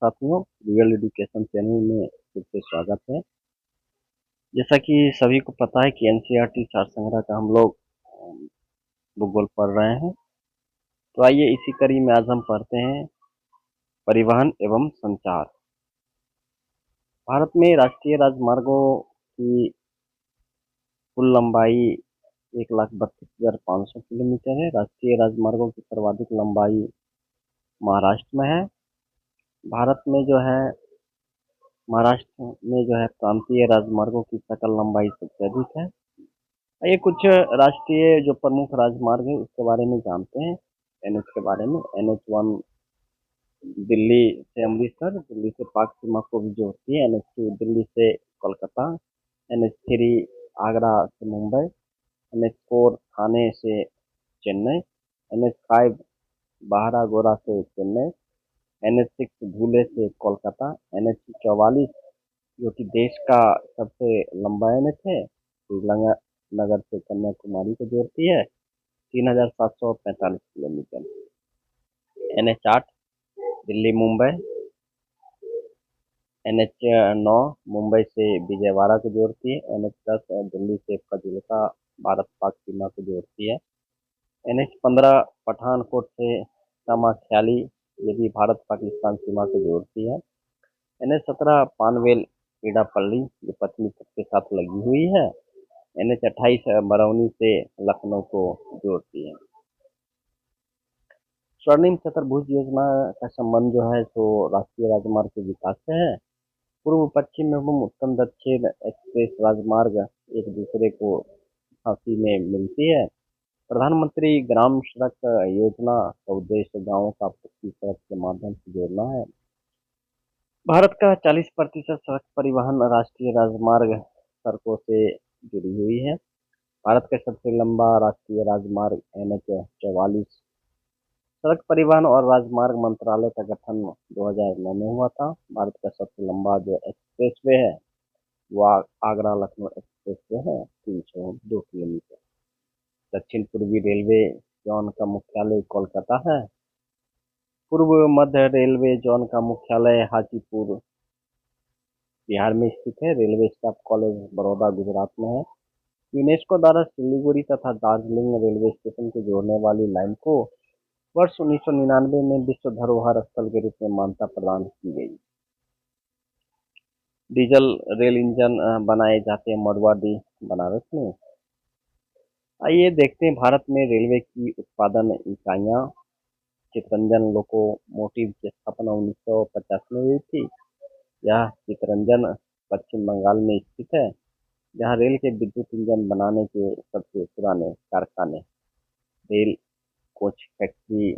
साथियों, real education channel में फिर से स्वागत है। जैसा कि सभी को पता है कि एनसीईआरटी सार संग्रह का हम लोग भूगोल पढ़ रहे हैं। तो आइए इसी कड़ी में आज हम पढ़ते हैं परिवहन एवं संचार। भारत में राष्ट्रीय राजमार्गों की कुल लंबाई 1,32,500 किलोमीटर है। राष्ट्रीय राजमार्गों की सर्वाधिक लंबाई महाराष्ट्र में है। भारत में जो है महाराष्ट्र में जो है प्रांतीय राजमार्गों की सकल लंबाई सबसे अधिक है। ये कुछ राष्ट्रीय जो प्रमुख राजमार्ग है उसके बारे में जानते हैं। एनएच के बारे में NH1 दिल्ली से अमृतसर, दिल्ली से पाक सीमा को भी जोड़ती है। NH2 दिल्ली से कोलकाता, NH3 आगरा से मुंबई, NH4 थाने से चेन्नई, NH5 बाहरागोड़ा से चेन्नई, NH6 धुले से कोलकाता, NH44 जो कि देश का सबसे लंबा NH है, श्रीनगर से कन्याकुमारी को जोड़ती है, 3,745 kilometre. NH8 Delhi Mumbai, NH9 Mumbai से विजयवाड़ा को जोड़ती है, NH10 दिल्ली से फजिल्का भारत पाक सीमा को जोड़ती है, NH15 पठानकोट से कामाख्याली ये भी भारत पाकिस्तान सीमा को जोड़ती है, NH17 पानवेल इडापल्ली जो पश्चिमी तट के साथ लगी हुई है, NH28 बरौनी से लखनऊ को जोड़ती है। स्वर्णिम चतुर्भुज योजना का संबंध जो है सो राष्ट्रीय राजमार्ग के विकास से है। पूर्व पश्चिम एवं उत्तर दक्षिण एक्सप्रेस राजमार्ग एक दूसरे को झांसी में मिलती है। प्रधानमंत्री ग्राम सड़क योजना का उद्देश्य गांवों का पक्की सड़क के माध्यम से जोड़ना है। भारत का 40% सड़क परिवहन राष्ट्रीय राजमार्ग सड़कों से जुड़ी हुई है। भारत का सबसे लंबा राष्ट्रीय राजमार्ग NH44 सड़क परिवहन और राजमार्ग मंत्रालय का गठन 2009 में हुआ था। भारत का सबसे लंबा जो एक्सप्रेसवे है वो आगरा लखनऊ एक्सप्रेसवे है, 302 किलोमीटर। दक्षिण पूर्वी रेलवे जोन का मुख्यालय कोलकाता है। पूर्व मध्य रेलवे जोन का मुख्यालय हाजीपुर बिहार में स्थित है। Railway staff college Baroda Gujarat में है। यूनेस्को द्वारा सिलीगुड़ी तथा दार्जिलिंग रेलवे स्टेशन को जोड़ने वाली लाइन को वर्ष 1999 में विश्व धरोहर स्थल के रूप में मान्यता प्रदान की गई। डीजल रेल इंजन बनाए जाते हैं मडुवाडी बनारस में। आइए देखते हैं भारत में रेलवे की उत्पादन इकाइयाँ। चितरंजन लोकोमोटिव की स्थापना 1950 में हुई थी। यह चितरंजन पश्चिम बंगाल में स्थित है, जहाँ रेल के विद्युत इंजन बनाने के सबसे पुराने कारखाने। Rail coach factory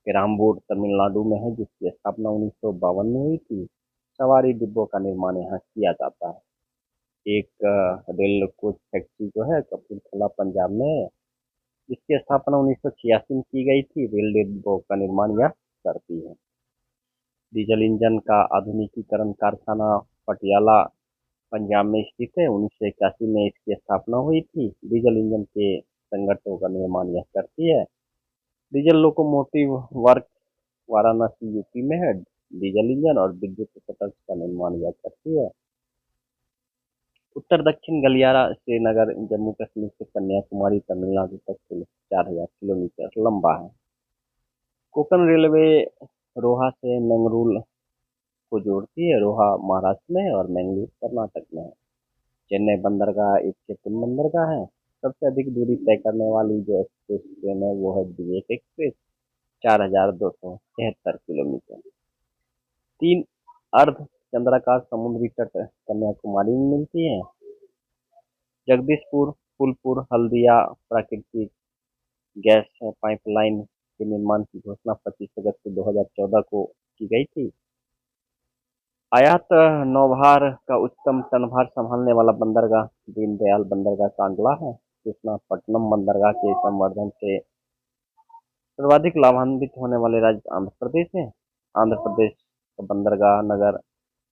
Perambur Tamil Nadu में है, जिसकी स्थापना 1952 में हुई थी। सवारी डिब्बों का निर्माण यहाँ किया जाता है। एक रेल कोच फैक्ट्री जो है कपूरथला पंजाब में है, जिसकी स्थापना 1986 में की गई थी। रेल डिब्बों का निर्माण यह करती है। डीजल इंजन का आधुनिकीकरण कारखाना पटियाला पंजाब में स्थित है। 1981 में इसकी स्थापना हुई थी। डीजल इंजन के संगठनों का निर्माण यह करती है। Diesel locomotive work Varanasi UP में है। डीजल इंजन और विद्युत शटल्स का निर्माण यह करती है। उत्तर दक्षिण गलियारा श्रीनगर जम्मू कश्मीर से कन्याकुमारी तमिलनाडु तक कुल 4,000 किलोमीटर लंबा है। कोंकण रेलवे रोहा से मंगरूल को जोड़ती है। रोहा महाराष्ट्र में है और मंगलूर कर्नाटक में है। चेन्नई बंदरगाह एक शिपिंग बंदरगाह है। सबसे अधिक दूरी तय करने वाली जो एक्सप्रेस ट्रेन है वो है विवेक एक्सप्रेस, 4,273 किलोमीटर। 3 अर्ध चंद्राकार समुद्री तट कन्याकुमारी में मिलती है। जगदीशपुर फूलपुर हल्दिया प्राकृतिक गैस पाइपलाइन के निर्माण की घोषणा 25 अगस्त 2014 को की गई थी। आयात नौभार का उच्चतम टनभार संभालने वाला बंदरगाह दीनदयाल बंदरगाह कांडला है। कृष्णापट्टनम बंदरगाह के संवर्धन से सर्वाधिक लाभान्वित होने वाले राज्य आंध्र प्रदेश है। आंध्र प्रदेश का बंदरगाह नगर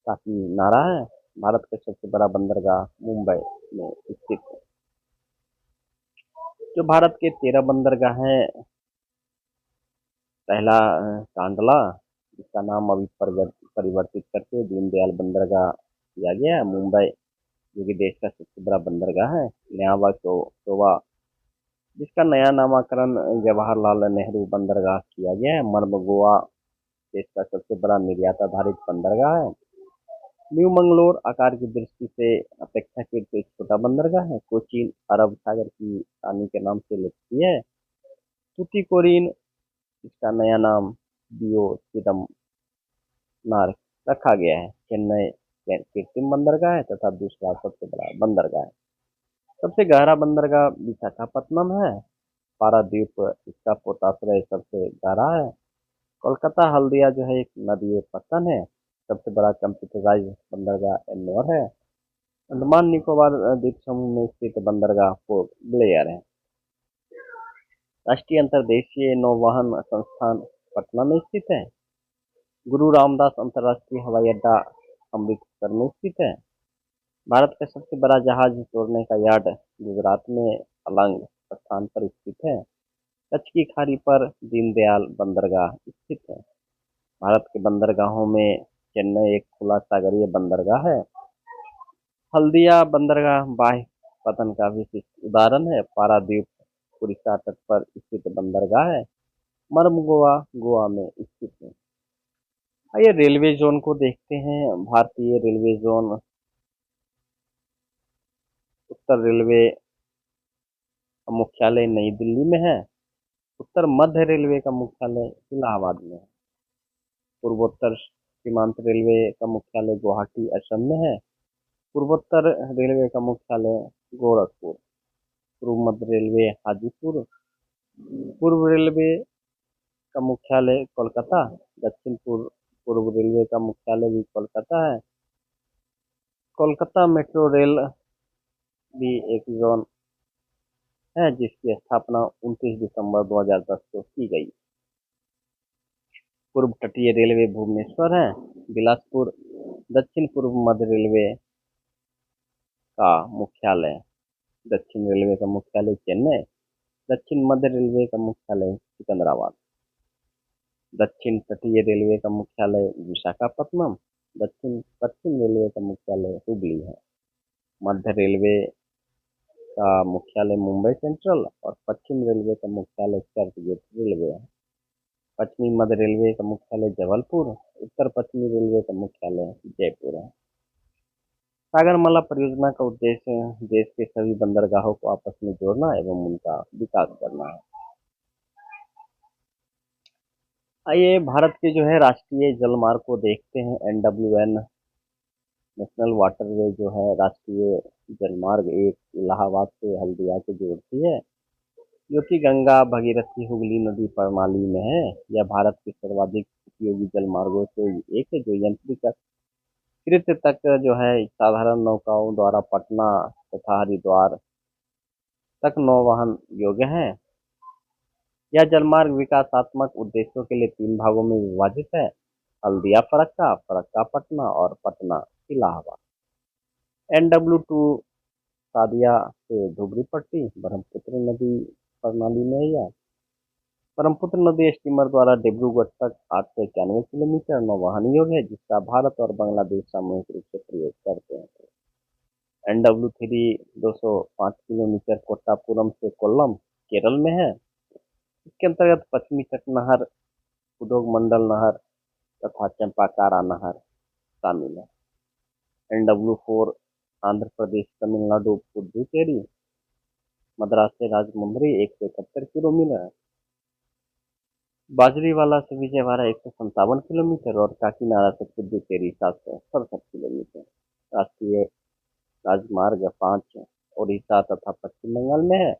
काकीनाडा है। भारत का सबसे बड़ा बंदरगाह मुंबई में स्थित है। जो भारत के 13 बंदरगाह हैं, पहला कांडला, जिसका नाम अभी परिवर्तित करके दीनदयाल बंदरगाह किया गया है। मुंबई, जो कि देश का सबसे बड़ा बंदरगाह है। न्यावा तोवा, जिसका नया नामकरण जवाहरलाल नेहरू बंदरगाह किया गया है। मर्मगोवा, देश का सबसे बड़ा निर्यात आधारित बंदरगाह है। न्यू मंगलोर, आकार की दृष्टि से अपेक्षाकृत एक छोटा बंदरगाह है। कोचीन, अरब सागर की रानी के नाम से लोकप्रिय है। तूतीकोरिन, इसका नया नाम दियो चिदम्बरम रखा गया है। चेन्नई कृत्रिम बंदरगाह है तथा दूसरा सबसे बड़ा बंदरगाह है। सबसे गहरा बंदरगाह विशाखापत्तनम है। पारादीप, इसका पोताश्रय सबसे गहरा है। कोलकाता हल्दिया जो है एक नदी पत्तन है। सबसे बड़ा कंप्यूटराइज बंदरगाह एन्नोर है। अंडमान निकोबार द्वीप समूह में स्थित बंदरगाह पोर्ट ब्लेयर है। राष्ट्रीय अंतर्देशीय नौवहन संस्थान पटना में स्थित है। गुरु रामदास अंतर्राष्ट्रीय हवाई अड्डा अमृतसर में स्थित है। भारत का सबसे बड़ा जहाज तोड़ने का यार्ड गुजरात में अलंग स्थान पर स्थित है। कच्छ की खाड़ी पर दीनदयाल बंदरगाह स्थित है। भारत के बंदरगाहों में चेन्नई एक खुला सागरीय बंदरगाह है। हल्दिया बंदरगाह बाह्य पतन का विशिष्ट उदाहरण है। पारादीप उड़ीसा तट पर स्थित बंदरगाह है। मर्मगोवा गोवा में स्थित है। आइए रेलवे जोन को देखते हैं। भारतीय रेलवे जोन उत्तर रेलवे का मुख्यालय नई दिल्ली में है। उत्तर मध्य रेलवे का मुख्यालय इलाहाबाद में है। पूर्वोत्तर सीमांत रेलवे का मुख्यालय गुवाहाटी असम में है। पूर्वोत्तर रेलवे का मुख्यालय गोरखपुर। पूर्व मध्य रेलवे हाजीपुर। पूर्व रेलवे का मुख्यालय कोलकाता। दक्षिण पूर्व रेलवे का मुख्यालय भी कोलकाता है। कोलकाता मेट्रो रेल भी एक जोन है जिसकी स्थापना 29 दिसंबर 2010 को की गई। पूर्व तटीय रेलवे भुवनेश्वर है। बिलासपुर, दक्षिण पूर्व मध्य रेलवे का मुख्यालय। दक्षिण रेलवे का मुख्यालय चेन्नई। दक्षिण मध्य रेलवे का मुख्यालय सिकंदराबाद। दक्षिण तटीय रेलवे का मुख्यालय विशाखापत्तनम। दक्षिण पश्चिम रेलवे का मुख्यालय हुबली है। मध्य रेलवे का मुख्यालय मुंबई सेंट्रल और पश्चिम रेलवे का मुख्यालय चर्च गेट रेलवे है। पश्चिमी मध्य रेलवे का मुख्यालय जबलपुर। उत्तर पश्चिमी रेलवे का मुख्यालय जयपुर है। सागरमाला परियोजना का उद्देश्य देश के सभी बंदरगाहों को आपस में जोड़ना एवं उनका विकास करना है। आइए भारत के जो है राष्ट्रीय जलमार्ग को देखते हैं। NWN नेशनल वाटरवे जो है राष्ट्रीय जलमार्ग एक इलाहाबाद से हल्दिया को जोड़ती है, जो कि गंगा, भगीरथी, हुगली नदी प्रणाली में है। यह भारत के सर्वाधिक उपयोगी जलमार्गों से एक है, जो यंत्रीकृत तक जो है साधारण नौकाओं द्वारा पटना तथा हरिद्वार तक नौवहन योग्य है। यह जलमार्ग विकासात्मक उद्देश्यों के लिए 3 भागों में विभाजित है: हल्दिया फरक्का, फरक्का पटना और पटना इलाहाबाद। NW2 सादिया से धुबरी पट्टी ब्रह्मपुत्र नदी प्रणाली में है। यह ब्रह्मपुत्र नदी स्टीमर द्वारा डिब्रूगढ़ तक 891 किलोमीटर नौवहन योग्य है, जिसका भारत और बांग्लादेश सामूहिक रूप से प्रयोग करते हैं। NW3 205 किलोमीटर कोट्टापुरम से कोल्लम केरल में है। इसके अंतर्गत पश्चिमी तट नहर, उदोगमंडल नहर तथा चंपाकारा नहर शामिल है। NW4 आंध्र प्रदेश, तमिलनाडु, पुडुचेरी, मद्रास से राजमुंदरी 171 किलोमीटर, बाजरीवाला से विजयवाड़ा 157 किलोमीटर और काकीनाडा से पुडुचेरी 767 किलोमीटर। राष्ट्रीय राजमार्ग 5 ओडिशा तथा पश्चिम बंगाल में है।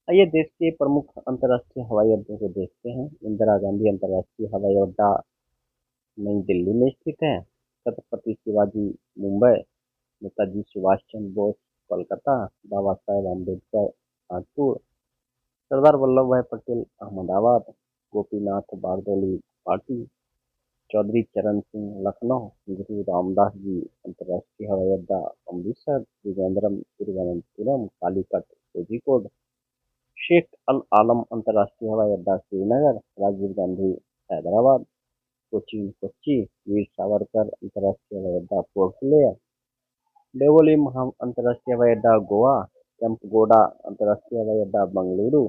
आइए देश के प्रमुख अंतर्राष्ट्रीय हवाई अड्डों को देखते हैं। इंदिरा गांधी अंतर्राष्ट्रीय हवाई अड्डा नई दिल्ली में स्थित है। छत्रपति शिवाजी मुंबई, नेताजी सुभाष चंद्र बोस कोलकाता, बाबा साहेब अम्बेडकर कानपुर, सरदार वल्लभ भाई पटेल अहमदाबाद, गोपीनाथ बारदौली गुवाहाटी, चौधरी चरण सिंह लखनऊ, गुरु रामदास जी अंतर्राष्ट्रीय हवाई अड्डा अमृतसर, त्रिवेंद्रम तिरुवनंतपुरम, कालीकट कोझिकोड, शेख अल आलम अंतर्राष्ट्रीय हवाई अड्डा श्रीनगर, राजीव गांधी हैदराबाद, कोच्चि, वीर सावरकर अंतर्राष्ट्रीय हवाई अड्डा पोर्ट ब्लेयर, देवोली अंतर्राष्ट्रीय हवाई अड्डा गोवा, केम्पगोड़ा अंतर्राष्ट्रीय हवाई अड्डा बेंगलुरु,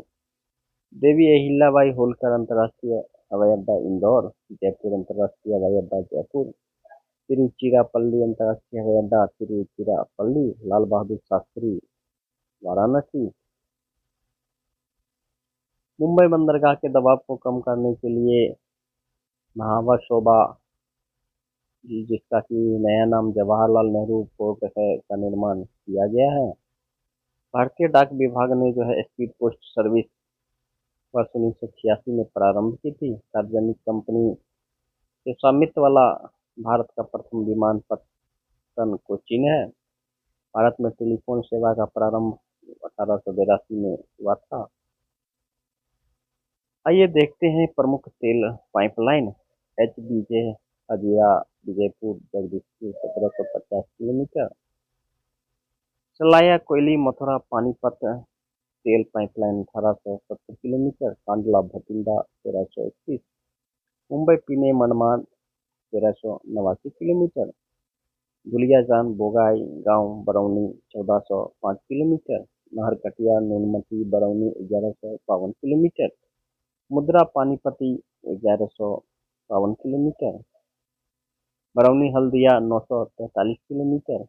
देवी अहिल्याबाई होलकर अंतर्राष्ट्रीय हवाई अड्डा इंदौर, जयपुर अंतर्राष्ट्रीय हवाई अड्डा जयपुर, तिरुचिरापल्ली अंतर्राष्ट्रीय हवाई अड्डा तिरुचिरापल्ली, लाल बहादुर शास्त्री वाराणसी। मुंबई बंदरगाह के दबाव को कम करने के लिए महावा शोभा, जिसका कि नया नाम जवाहरलाल नेहरू पोर्ट है, का निर्माण किया गया है। भारतीय डाक विभाग ने जो है स्पीड पोस्ट सर्विस वर्ष 1986 में प्रारंभ की थी। सार्वजनिक कंपनी के स्वामित्व वाला भारत का प्रथम विमानपत्तन कोचीन है। भारत में टेलीफोन सेवा का प्रारंभ 1882 में हुआ था। आइए देखते हैं प्रमुख तेल pipeline. HBJ Hazira Vijaypur Jagdishpur 1750 kilometre, Salaya Koyali Mathura Panipat तेल pipeline 1870 kilometre, Kandla Bhatinda 1331, Mumbai Pune Manmad 1389 kilometre, Duliajan Bongaigaon Barauni 1405 kilometre, Naharkatiya Noonmati Barauni 1152 kilometre, Mundra Panipat 1152 kilometre, Barauni Haldia 943 kilometre,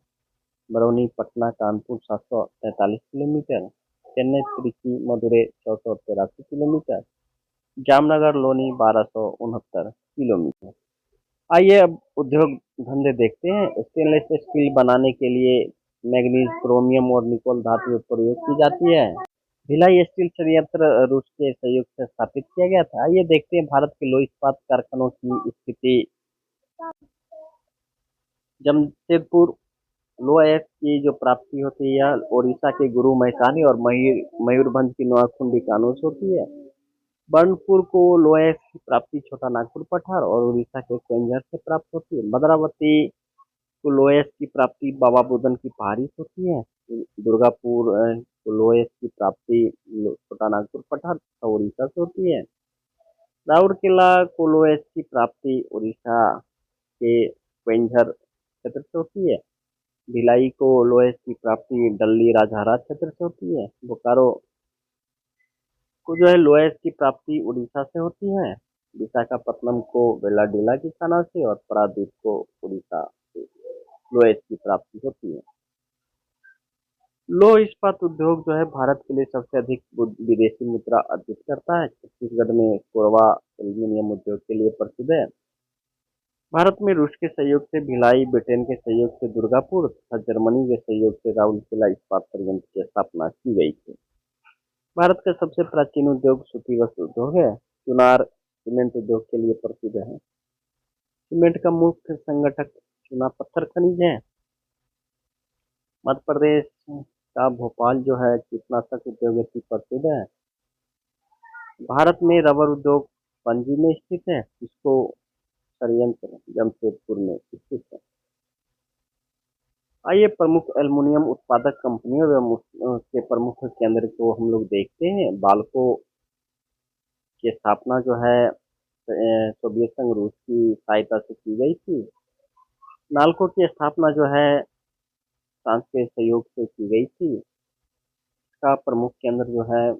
Barauni Patna Kanpur 743 kilometre, Chennai Trichy Madurai 683 kilometre, Jamnagar Loni 1269 kilometre. आइए अब उद्योग धंधे देखते हैं। स्टेनलेस स्टील बनाने के लिए मैग्नीज, क्रोमियम और निकोल धातु प्रयोग की जाती है। भिलाई स्टील संयंत्र रूस के सहयोग से स्थापित किया गया था। आइए देखते हैं भारत के लोह इस्पात कारखानों की स्थिति। जमशेदपुर लोह की जो प्राप्ति होती है ओडिशा के गुरु महसानी और मयूरभंज की नोआखुंडी कानून से होती है। बर्नपुर को लोह की प्राप्ति छोटा नागपुर पठार और उड़ीसा के केंझर से प्राप्त होती है। भद्रावती को लोह की प्राप्ति बाबा बुदन की पहाड़ी से होती है। दुर्गापुर को लोह की प्राप्ति छोटा नागपुर पठार उड़ीसा से होती है। राउरकेला को लोह की प्राप्ति उड़ीसा के केंझर क्षेत्र से होती है। भिलाई को लोह की प्राप्ति डल्ली राजहरा क्षेत्र से होती है। बोकारो को जो है लोह की प्राप्ति उड़ीसा से होती है। विशाखापत्तनम को बेलाडीला की खाना से और पारादीप को उड़ीसा से लोह की प्राप्ति होती है। लोह इस्पात उद्योग जो है भारत के लिए सबसे अधिक विदेशी मुद्रा अर्जित करता है। छत्तीसगढ़ में कोरबा एल्यूमिनियम उद्योग के लिए प्रसिद्ध है। भारत में रूस के सहयोग से भिलाई, ब्रिटेन के सहयोग से दुर्गापुर तथा जर्मनी के सहयोग से राउरकेला इस्पात संयंत्र की स्थापना की गई थी। भारत का सबसे प्राचीन उद्योग सूती वस्त्र उद्योग है। चुनार सीमेंट उद्योग के लिए प्रसिद्ध है। सीमेंट का मुख्य संगठक चूना पत्थर खनिज है। मध्य प्रदेश का भोपाल जो है कीटनाशक उद्योग की प्रसिद्ध है। भारत में रबर उद्योग पणजी में स्थित है। इसको संयंत्र जमशेदपुर में स्थित है। आइए प्रमुख एल्युमिनियम उत्पादक कंपनियों एवं के प्रमुख केंद्र को हम लोग देखते हैं। बाल्को की स्थापना जो है सोवियत संघ रूस की सहायता से की गई थी। नाल्को की स्थापना जो है फ्रांस के सहयोग से की गई थी। इसका प्रमुख केंद्र जो है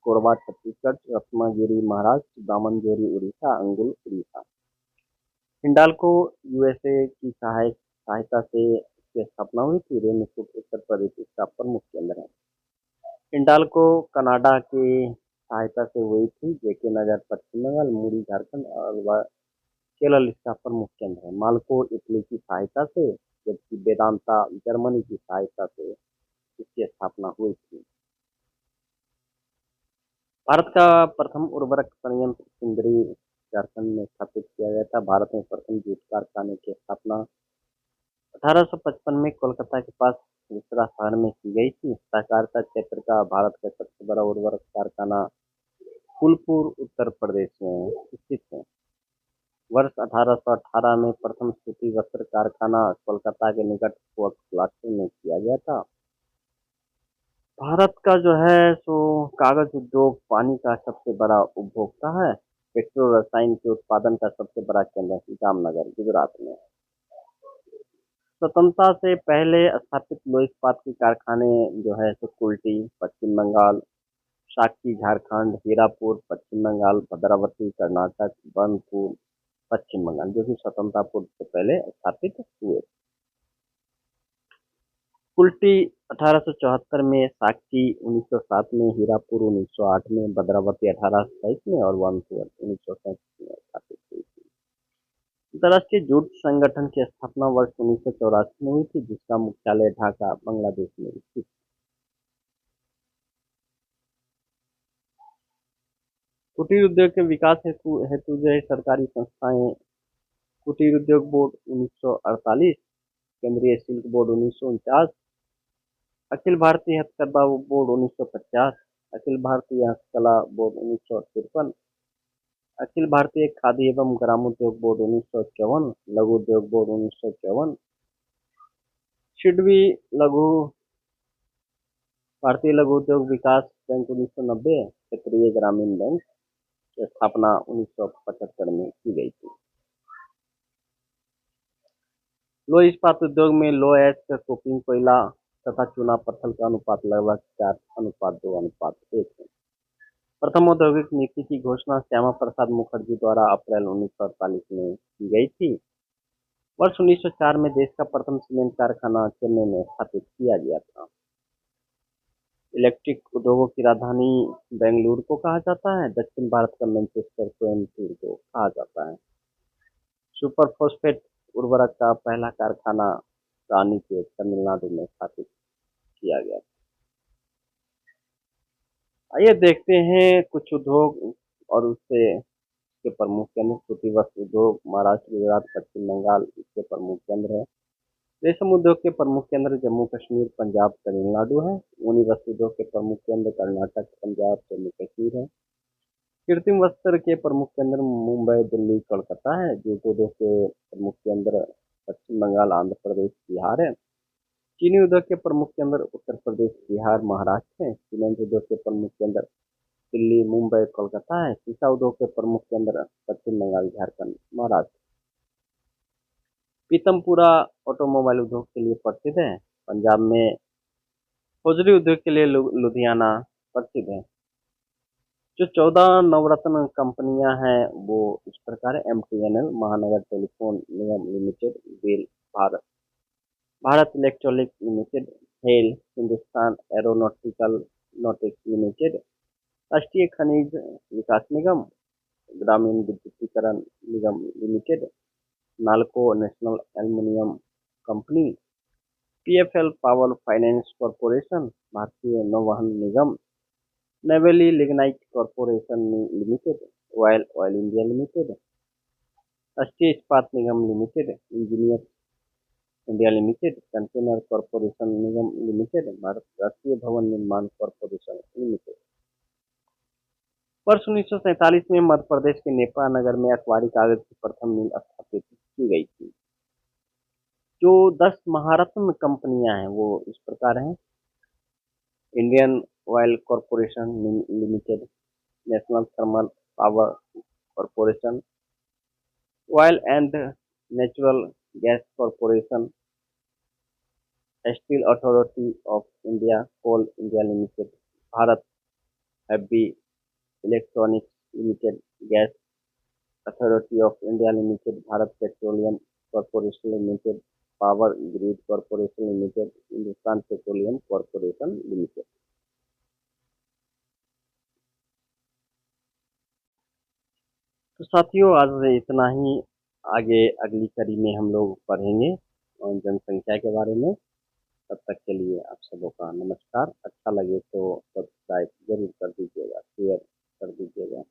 कोरबा छत्तीसगढ़, रत्नागिरी महाराष्ट्र, दामनजोरी उड़ीसा, अंगुल उड़ीसा। हिंडाल्को यूएसए की सहायता से इसकी स्थापना हुई थी। रेनीकूट उत्तर प्रदेश इसका प्रमुख केंद्र है। हिंडाल्को कनाडा की सहायता से हुई थी। जेके नगर पश्चिम बंगाल, मुरी झारखंड और केरल इसका प्रमुख केंद्र है। माल्को इटली की सहायता से, जबकि वेदांता जर्मनी की सहायता से इसकी स्थापना हुई थी। भारत का प्रथम उर्वरक संयंत्र सिंदरी झारखंड में स्थापित किया गया था। भारत में प्रथम जूट कारखाने की स्थापना 1855 में कोलकाता के पास दूसरा शहर में की गई थी। सहकारिता क्षेत्र का भारत का सबसे बड़ा उर्वरक कारखाना फूलपुर उत्तर प्रदेश में स्थित है। वर्ष 1818 में प्रथम सूती वस्त्र कारखाना कोलकाता के निकट फोर्ट ब्लास्टर में किया गया था। भारत का जो है सो कागज उद्योग पानी का सबसे बड़ा उपभोक्ता है। पेट्रो रसायन के उत्पादन का सबसे बड़ा केंद्र जामनगर गुजरात में। स्वतंत्रता से पहले स्थापित लोह इस्पात के कारखाने जो है सो कुल्टी पश्चिम बंगाल, शाक्की झारखंड, हीरापुर पश्चिम बंगाल, भद्रावती कर्नाटक, बनपुर पश्चिम बंगाल जो कि स्वतंत्रता पूर्व से पहले स्थापित हुए। कुल्टी 1874 में, साक्ची 1907 में, हीरापुर 1908 में, भद्रावती 1827 में और बनपुर 1937 में स्थापित हुई थी। अंतर्राष्ट्रीय जूट संगठन की स्थापना वर्ष 1984 में हुई थी, जिसका मुख्यालय ढाका बांग्लादेश में स्थित। कुटीर उद्योग के विकास हेतु हेतु जो है सरकारी संस्थाएं कुटीर उद्योग बोर्ड 1948, केंद्रीय शुल्क बोर्ड 1949, अखिल भारतीय हथकरघा बोर्ड 1950, अखिल भारतीय हस्तकला बोर्ड 1953, अखिल भारतीय खादी एवं ग्रामोद्योग बोर्ड 1954, लघु उद्योग बोर्ड 1954, सिडबी लघु भारतीय लघु उद्योग विकास बैंक 1990, क्षेत्रीय ग्रामीण बैंक की स्थापना 1975 में की गई थी। लोह इस्पात उद्योग में लोह एश, कोकिंग कोयला तथा चूना पत्थर का अनुपात लगभग 4:2:1 है। प्रथम औद्योगिक नीति की घोषणा श्यामा प्रसाद मुखर्जी द्वारा अप्रैल 1948 में की गई थी। वर्ष 1904 में देश का प्रथम सीमेंट कारखाना चेन्नई में स्थापित किया गया था। इलेक्ट्रिक उद्योगों की राजधानी बेंगलुरु को कहा जाता है। दक्षिण भारत का मैनचेस्टर कोयम्बटूर को कहा जाता है। सुपर फॉस्फेट उर्वरक का पहला कारखाना रानीखेत तमिलनाडु में स्थापित किया गया। आइए देखते हैं कुछ उद्योग और उससे के प्रमुख केंद्र। सूती वस्त्र उद्योग महाराष्ट्र, गुजरात, पश्चिम बंगाल इसके प्रमुख केंद्र है। रेशम उद्योग के प्रमुख केंद्र जम्मू कश्मीर, पंजाब, तमिलनाडु है। ऊनी वस्त्र उद्योग के प्रमुख केंद्र कर्नाटक, पंजाब, जम्मू कश्मीर है। कृत्रिम वस्त्र के प्रमुख केंद्र मुंबई, दिल्ली, कोलकाता है। जूट उद्योग के प्रमुख केंद्र पश्चिम बंगाल, आंध्र प्रदेश, बिहार है। चीनी उद्योग के प्रमुख केंद्र उत्तर प्रदेश, बिहार, महाराष्ट्र है। सीमेंट उद्योग के प्रमुख केंद्र दिल्ली, मुंबई, कोलकाता है। शीशा उद्योग के प्रमुख केंद्र पश्चिम बंगाल, झारखंड, महाराष्ट्र। पीतमपुरा ऑटोमोबाइल उद्योग के लिए प्रसिद्ध है। पंजाब में हौजरी उद्योग के लिए लुधियाना प्रसिद्ध है। जो 14 नवरत्न कंपनियां हैं वो इस प्रकार है। MTNL, Mahanagar telephone Nigam limited, BEL Bharat, Bharat electronic limited, HAL, Hindustan aeronautical नॉटिक्स limited, Rashtriya Khanij Vikas Nigam, Gramin Vidyutikaran Nigam limited, NALCO national aluminium company, PFL power finance corporation, Bharatiya Nauvahan Nigam, Neyveli lignite corporation limited, royal oil India limited, Rashtriya Ispat Nigam limited, engineer India limited, container corporation Nigam limited, Bharat Rashtriya Bhavan निर्माण कॉरपोरेशन लिमिटेड। वर्ष 1947 में मध्य प्रदेश के Nipah नगर में अखबारी कागज की प्रथम मिल स्थापित की गई थी। जो 10 महारत्न कंपनियां हैं वो इस प्रकार हैं। Indian oil corporation limited, national thermal power corporation, oil and natural gas corporation, steel authority of India, coal India limited, Bharat heavy electronics limited, gas authority of India limited, Bharat petroleum corporation limited, power grid corporation limited, Hindustan petroleum corporation limited. तो साथियों आज इतना ही। आगे अगली कड़ी में हम लोग पढ़ेंगे जनसंख्या के बारे में। तब तक के लिए आप सबों का नमस्कार। अच्छा लगे तो सब्सक्राइब जरूर कर दीजिएगा, शेयर कर दीजिएगा।